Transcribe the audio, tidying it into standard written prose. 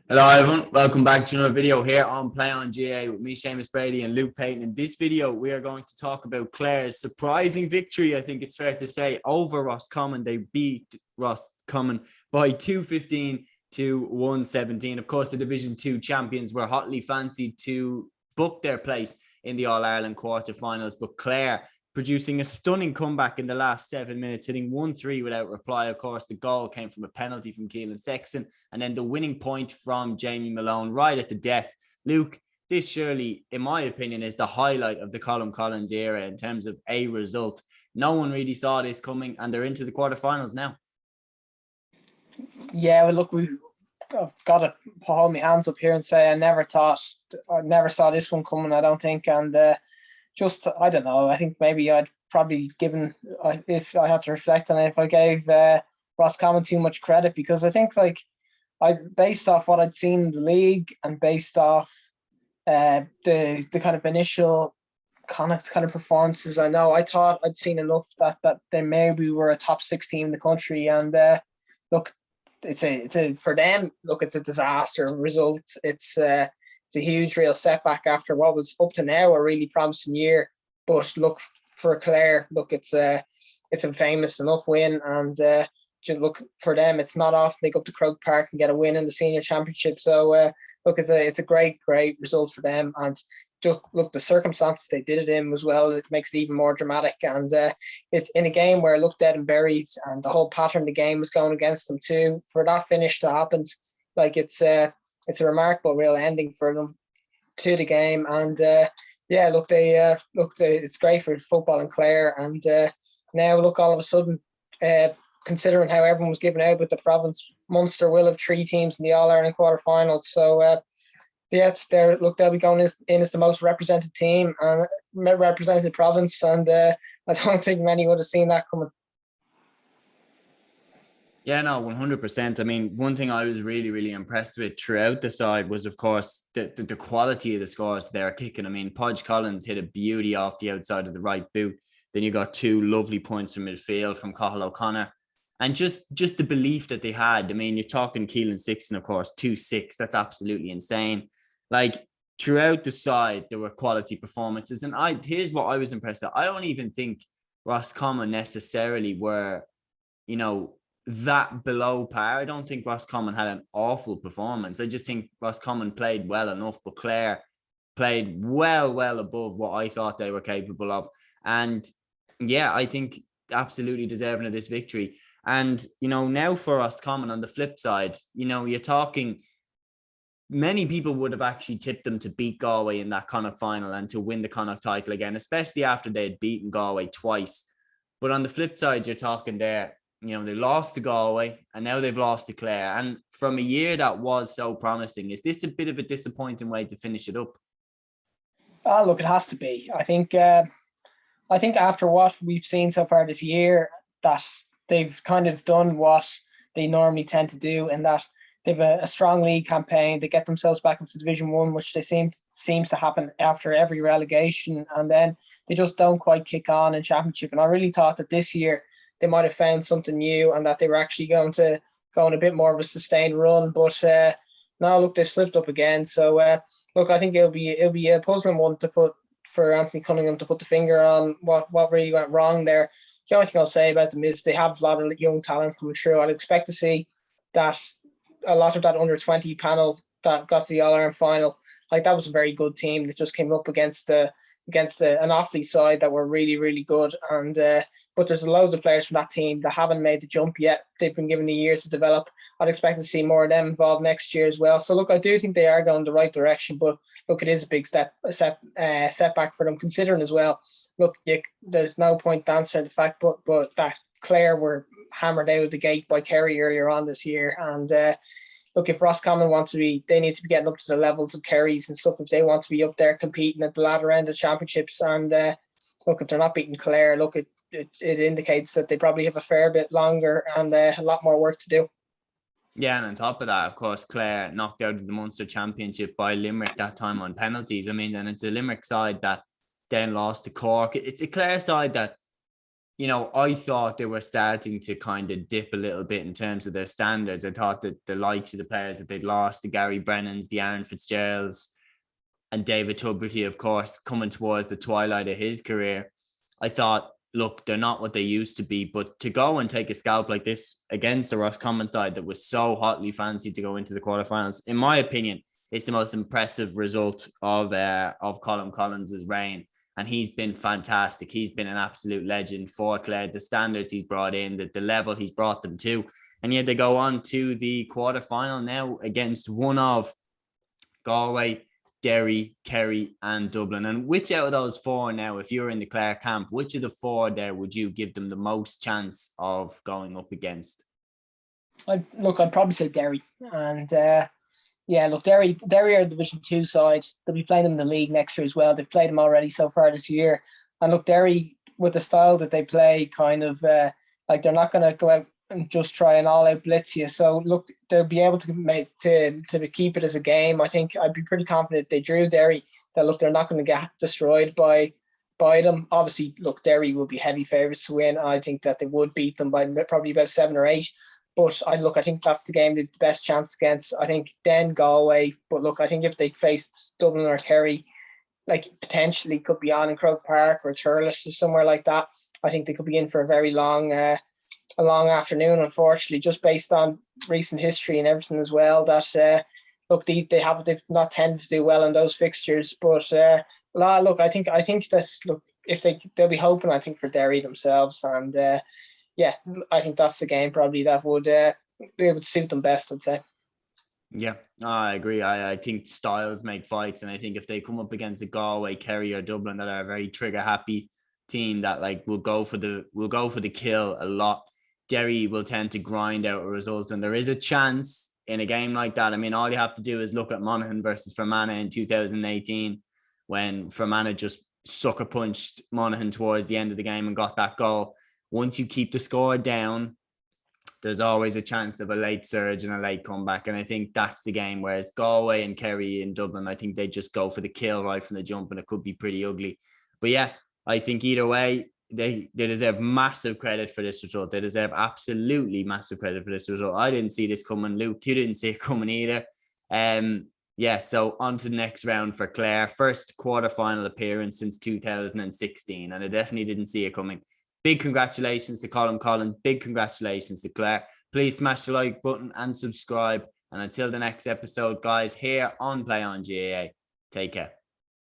Hello everyone, welcome back to another video here on Play on GAA with me, Seamus Brady and Luke Payton. In this video, we are going to talk about Clare's surprising victory, I think it's fair to say, over Roscommon. They beat Roscommon by 2-15 to 1-17. Of course, the Division 2 champions were hotly fancied to book their place in the All-Ireland quarterfinals, but Clare producing a stunning comeback in the last 7 minutes, hitting 1-3 without reply. Of course, the goal came from a penalty from Keelan Sexton, and then the winning point from Jamie Malone right at the death. Luke, this surely, in my opinion, is the highlight of the Colm Collins era in terms of a result. No one really saw this coming, and they're into the quarterfinals now. Yeah, well, look, I've got to hold my hands up here and say I never saw this one coming, I don't think. And I don't know, I think maybe I'd probably given, if I have to reflect on it, if I gave Roscommon too much credit, because I think, based off what I'd seen in the league and based off the kind of initial kind of performances, I thought I'd seen enough that they maybe were a top 6 team in the country. And look, for them, look, it's a disaster result. It's a huge real setback after what was up to now a really promising year. But look, for Clare, look, it's a famous enough win, and look, for them, it's not often they go up to Croke Park and get a win in the senior championship. So look, it's a great result for them. And just look, the circumstances they did it in as well, it makes it even more dramatic. And it's in a game where it looked dead and buried, and the whole pattern of the game was going against them too. For that finish to happen, like, it's a remarkable real ending for them to the game. And yeah, look, it's great for football in Clare. And now look, all of a sudden, considering how everyone was given out with the province, Munster will have 3 teams in the All-Ireland quarterfinals. So yeah, they'll be going in as the most represented team and represented province. And I don't think many would have seen that coming. Yeah, no, 100%. I mean, one thing I was really, really impressed with throughout the side was, of course, the quality of the scores they're kicking. I mean, Podge Collins hit a beauty off the outside of the right boot. Then you got 2 lovely points from midfield from Cathal O'Connor. And just the belief that they had. I mean, you're talking Keelan Sexton, of course, 2-6. That's absolutely insane. Like, throughout the side, there were quality performances. And here's what I was impressed at. I don't even think Roscommon necessarily were, that below par. I don't think Roscommon had an awful performance. I just think Roscommon played well enough, but Clare played well above what I thought they were capable of. And yeah, I think absolutely deserving of this victory. And, now for Roscommon on the flip side, you're talking, many people would have actually tipped them to beat Galway in that Connacht final and to win the Connacht title again, especially after they had beaten Galway twice. But on the flip side, you're talking there, they lost to Galway and now they've lost to Clare. And from a year that was so promising, is this a bit of a disappointing way to finish it up? Oh, look, it has to be. I think after what we've seen so far this year, that they've kind of done what they normally tend to do, in that they've a strong league campaign. They get themselves back up to Division 1, which seems to happen after every relegation, and then they just don't quite kick on in Championship. And I really thought that this year they might have found something new and that they were actually going to go on a bit more of a sustained run. But now look, they've slipped up again. So look, I think it'll be a puzzling one to put for Anthony Cunningham to put the finger on what really went wrong there. The only thing I'll say about them is they have a lot of young talent coming through. I'd expect to see that a lot of that under 20 panel that got to the All-Ireland final, like, that was a very good team that just came up against an Offaly side that were really, really good. And but there's loads of players from that team that haven't made the jump yet. They've been given a year to develop. I'd expect to see more of them involved next year as well. So look, I do think they are going the right direction, but look, it is a big setback for them, considering as well. Look, there's no point answering the fact, but that Clare were hammered out of the gate by Kerry earlier on this year. And look, if Roscommon they need to be getting up to the levels of Kerry's and stuff if they want to be up there competing at the latter end of championships. And look, if they're not beating Clare, look, it indicates that they probably have a fair bit longer and a lot more work to do. Yeah, and on top of that, of course, Clare knocked out of the Munster Championship by Limerick that time on penalties. I mean, and it's a Limerick side that then lost to Cork. It's a Clare side that I thought they were starting to kind of dip a little bit in terms of their standards. I thought that the likes of the players that they'd lost, the Gary Brennans, the Aaron Fitzgeralds, and David Tubridy, of course, coming towards the twilight of his career, I thought, look, they're not what they used to be. But to go and take a scalp like this against the Roscommon side that was so hotly fancied to go into the quarterfinals, in my opinion, it's the most impressive result of Colm Collins' reign. And he's been fantastic. He's been an absolute legend for Clare. The standards he's brought in, the level he's brought them to. And yet they go on to the quarterfinal now against one of Galway, Derry, Kerry, and Dublin. And which out of those four now, if you're in the Clare camp, which of the four there would you give them the most chance of going up against? I'd probably say Derry. And Derry are the Division 2 side. They'll be playing them in the league next year as well. They've played them already so far this year. And look, Derry, with the style that they play, kind of like they're not going to go out and just try an all-out blitz you. So look, they'll be able to make to keep it as a game. I think I'd be pretty confident if they drew Derry that look, they're not going to get destroyed by them. Obviously, look, Derry will be heavy favourites to win. I think that they would beat them by probably about 7 or 8. But I think that's the game they've the best chance against. I think then Galway. But look, I think if they faced Dublin or Kerry, like potentially could be on in Croke Park or Thurles or somewhere like that, I think they could be in for a very long afternoon, unfortunately, just based on recent history and everything as well. That they've not tended to do well in those fixtures. But I think that if they'll be hoping, I think, for Derry themselves. And I think that's the game probably that would suit them best, I'd say. Yeah, I agree. I think styles make fights, and I think if they come up against a Galway, Kerry, or Dublin that are a very trigger happy team that will go for the kill a lot, Derry will tend to grind out a result, and there is a chance in a game like that. I mean, all you have to do is look at Monaghan versus Fermanagh in 2018 when Fermanagh just sucker punched Monaghan towards the end of the game and got that goal. Once you keep the score down, there's always a chance of a late surge and a late comeback. And I think that's the game. Whereas Galway and Kerry and Dublin, I think they just go for the kill right from the jump, and it could be pretty ugly. But yeah, I think either way, they deserve massive credit for this result. They deserve absolutely massive credit for this result. I didn't see this coming. Luke, you didn't see it coming either. So on to the next round for Clare. First quarterfinal appearance since 2016, and I definitely didn't see it coming. Big congratulations to Colm Collins. Big congratulations to Clare. Please smash the like button and subscribe. And until the next episode, guys, here on Play on GAA, take care.